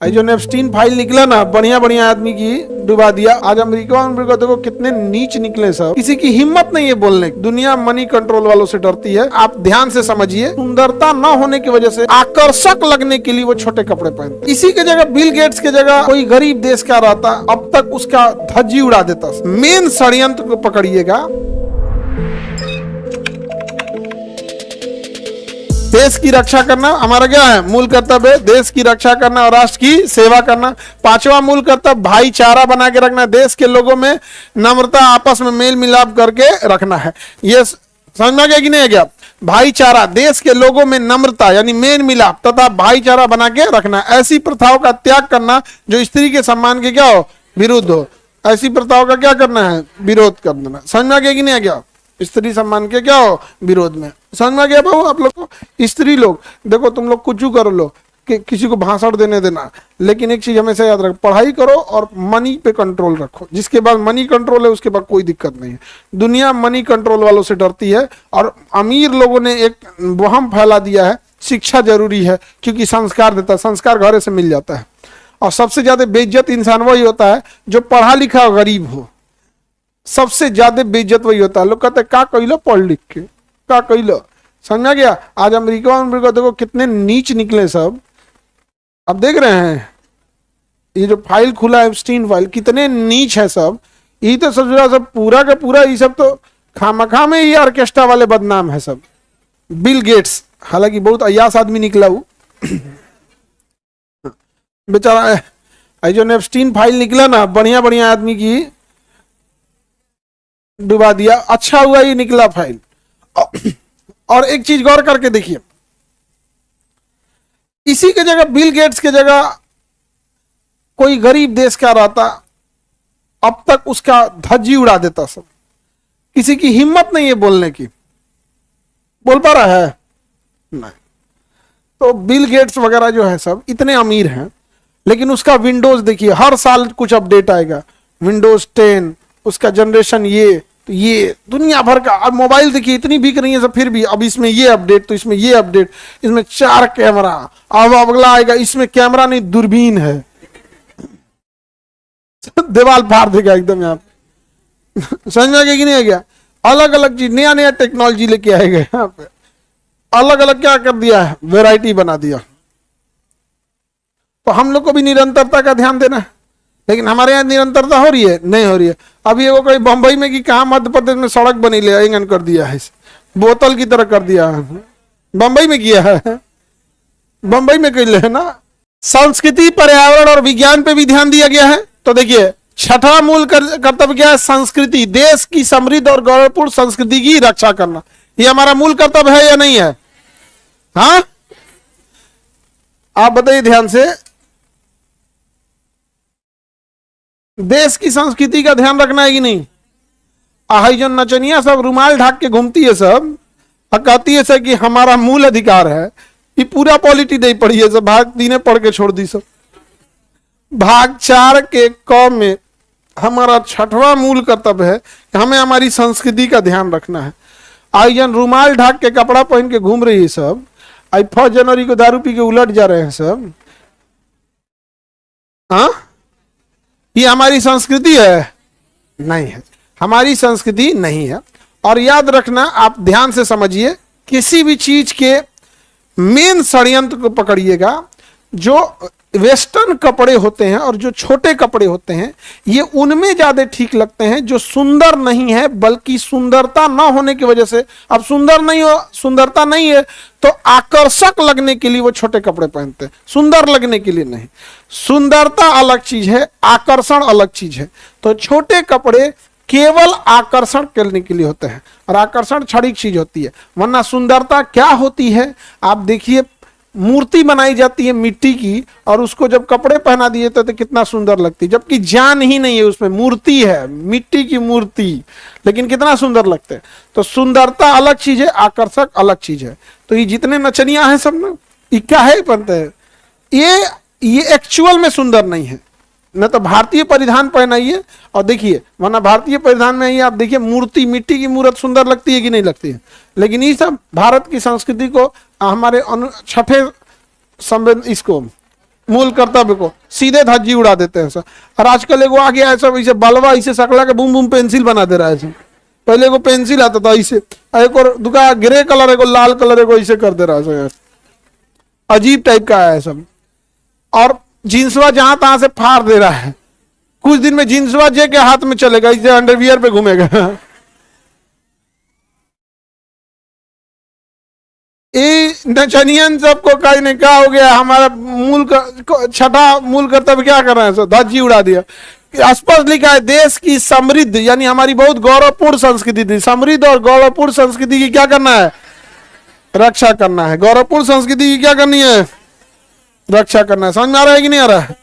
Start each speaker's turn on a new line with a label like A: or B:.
A: जो Epstein file निकला ना, बढ़िया बढ़िया आदमी की डुबा दिया। आज अमेरिका देखो कितने नीच निकले सब, किसी की हिम्मत नहीं है बोलने की। दुनिया मनी कंट्रोल वालों से डरती है। आप ध्यान से समझिए, सुंदरता न होने की वजह से आकर्षक लगने के लिए वो छोटे कपड़े पहनते। इसी की जगह बिल गेट्स की जगह कोई गरीब देश का रहता, अब तक उसका धज्जी उड़ा देता। मेन षड्यंत्र को पकड़िएगा। देश की रक्षा करना हमारा क्या है? मूल कर्तव्य है देश की रक्षा करना और राष्ट्र की सेवा करना। पांचवा मूल कर्तव्य भाईचारा बना के रखना, देश के लोगों में नम्रता, आपस में मेल मिलाप करके रखना है। ये समझ में आ गया कि नहीं आ गया? भाईचारा, देश के लोगों में नम्रता यानी मेल मिलाप तथा भाईचारा बना के रखना। ऐसी प्रथाओं का त्याग करना जो स्त्री के सम्मान के क्या हो? विरुद्ध हो। ऐसी प्रथाओं का क्या करना है? विरोध कर देना। समझ में आ गया कि नहीं आ गया? स्त्री सम्मान के क्या हो? विरोध में। समझ में आ गया बहू आप लोग को? स्त्री लोग देखो, तुम लोग कुछ कर लो कि किसी को भाषण देने देना, लेकिन एक चीज हमेशा याद रखो, पढ़ाई करो और मनी पे कंट्रोल रखो। जिसके बाद मनी कंट्रोल है उसके बाद कोई दिक्कत नहीं है। दुनिया मनी कंट्रोल वालों से डरती है और अमीर लोगों ने एक वहम फैला दिया है शिक्षा जरूरी है क्योंकि संस्कार देता है, संस्कार घर से मिल जाता है। और सबसे ज्यादा बेइज्जत इंसान वही होता है जो पढ़ा लिखा और गरीब हो। सबसे ज्यादा बेइज्जत वही होता है। लोग कहते हैं का कइलो पढ़ लिख के, का कइलो। समझ में गया? आज अमेरिका देखो कितने नीच निकले सब। अब देख रहे हैं ये जो फाइल खुला है एप्स्टीन फाइल, कितने नीच है सब। ये तो सब पूरा का पूरा ये सब तो खामखा में ये ऑर्केस्ट्रा वाले बदनाम है सब। बिल गेट्स हालांकि बहुत अय्यास आदमी निकला वो बेचारा। जो एप्स्टीन फाइल निकला ना, बढ़िया बढ़िया आदमी की डुबा दिया। अच्छा हुआ ये निकला फाइल। और एक चीज गौर करके देखिए, इसी के जगह बिल गेट्स के जगह कोई गरीब देश का रहता, अब तक उसका धज्जी उड़ा देता सब। किसी की हिम्मत नहीं है बोलने की। बोल पा रहा है? नहीं। तो बिल गेट्स वगैरह जो है सब इतने अमीर हैं, लेकिन उसका विंडोज देखिए, हर साल कुछ अपडेट आएगा। विंडोज 10 उसका जनरेशन ये दुनिया भर का। अब मोबाइल देखिए इतनी बिक रही है सब, फिर भी अब इसमें ये अपडेट, तो इसमें ये अपडेट, इसमें 4 कैमरा। अब अगला आएगा इसमें कैमरा नहीं दूरबीन है दीवार फाड़ देगा एकदम। यहाँ समझ में आ गया कि नहीं आ गया? अलग अलग चीज, नया नया टेक्नोलॉजी लेके आएगा यहाँ पे। अलग अलग क्या कर दिया है? वेराइटी बना दिया। तो हम लोग को भी निरंतरता का ध्यान देना है। लेकिन हमारे यहाँ निरंतरता हो रही है? नहीं हो रही है। अभी वो कोई बंबई में कि कहा मध्य प्रदेश में सड़क बनी ले इंगन कर दिया है, बोतल की तरह कर दिया है। बंबई में किया है, बंबई में कर ले ना। संस्कृति, पर्यावरण और विज्ञान पे भी ध्यान दिया गया है। तो देखिए छठा मूल कर्तव्य क्या है? संस्कृति, देश की समृद्ध और गौरवपूर्ण संस्कृति की रक्षा करना। ये हमारा मूल कर्तव्य है या नहीं है? हाँ, आप बताइए ध्यान से। देश की संस्कृति का ध्यान रखना है कि नहीं? आई जो नचनिया सब रुमाल ढाक के घूमती है सब, कहती है सब कि हमारा मूल अधिकार है। ये पूरा पॉलिटी नहीं पढ़ी है सब, भाग 3 पढ़ के छोड़ दी सब। भाग 4 के क में हमारा छठवां मूल कर्तव्य है कि हमें हमारी संस्कृति का ध्यान रखना है। आई जन रुमाल ढाक के कपड़ा पहन के घूम रही है सब। आई 1 जनवरी को दारू पी के उलट जा रहे हैं सब। हाँ, ये हमारी संस्कृति है? नहीं है, हमारी संस्कृति नहीं है। और याद रखना, आप ध्यान से समझिए, किसी भी चीज के मेन षड्यंत्र को पकड़िएगा। जो वेस्टर्न कपड़े होते हैं और जो छोटे कपड़े होते हैं, ये उनमें ज्यादा ठीक लगते हैं जो सुंदर नहीं है, बल्कि सुंदरता ना होने की वजह से। अब सुंदर नहीं हो, सुंदरता नहीं है तो आकर्षक लगने के लिए वो छोटे कपड़े पहनते हैं, सुंदर लगने के लिए नहीं। सुंदरता अलग चीज है, आकर्षण अलग चीज है। तो छोटे कपड़े केवल आकर्षण करने के लिए होते हैं और आकर्षण क्षणिक चीज होती है। वरना सुंदरता क्या होती है? आप देखिए, मूर्ति बनाई जाती है मिट्टी की और उसको जब कपड़े पहना दिए तो कितना सुंदर लगती है, जबकि जान ही नहीं है उसमें, मूर्ति है, मिट्टी की मूर्ति, लेकिन कितना सुंदर लगते हैं। तो सुंदरता अलग चीज है, आकर्षक अलग चीज है। तो ये जितने नचनिया हैं सब ना, ये क्या है बनते हैं, ये एक्चुअल में सुंदर नहीं है। न तो भारतीय परिधान पहनाइए और देखिए, वरना भारतीय परिधान में ही आप देखिए मूर्ति, मिट्टी की मूर्त सुंदर लगती है कि नहीं लगती है? लेकिन ये सब भारत की संस्कृति को, हमारे छठे संवेद इसको मूल कर्तव्य को सीधे धज्जी उड़ा देते हैं सर। और आजकल एगो आ गया है सब इसे बलवा इसे सकला के बूम बूम पेंसिल बना दे रहा है सर। पहले एगो पेंसिल आता था इसे, एक और दुका ग्रे कलर एगो लाल कलर एगो इसे कर दे रहा है सर यार, अजीब टाइप का है सब। और जींसवा जहां तहां से फाड़ दे रहा है, कुछ दिन में जींसवा जे के हाथ में चलेगा, इसे अंडरवियर पे घूमेगा। ये नचनियन सबको कहीं नहीं क्या हो गया, हमारा मूल छठा मूल कर्तव्य क्या कर रहे हैं सर, धज्जी उड़ा दिया। स्पष्ट लिखा है देश की समृद्ध यानी हमारी बहुत गौरवपूर्ण संस्कृति थी, समृद्ध और गौरवपूर्ण संस्कृति की क्या करना है, रक्षा करना है। गौरवपूर्ण संस्कृति की क्या करनी है, रक्षा करना है। समझ में आ रहा है कि नहीं आ रहा है?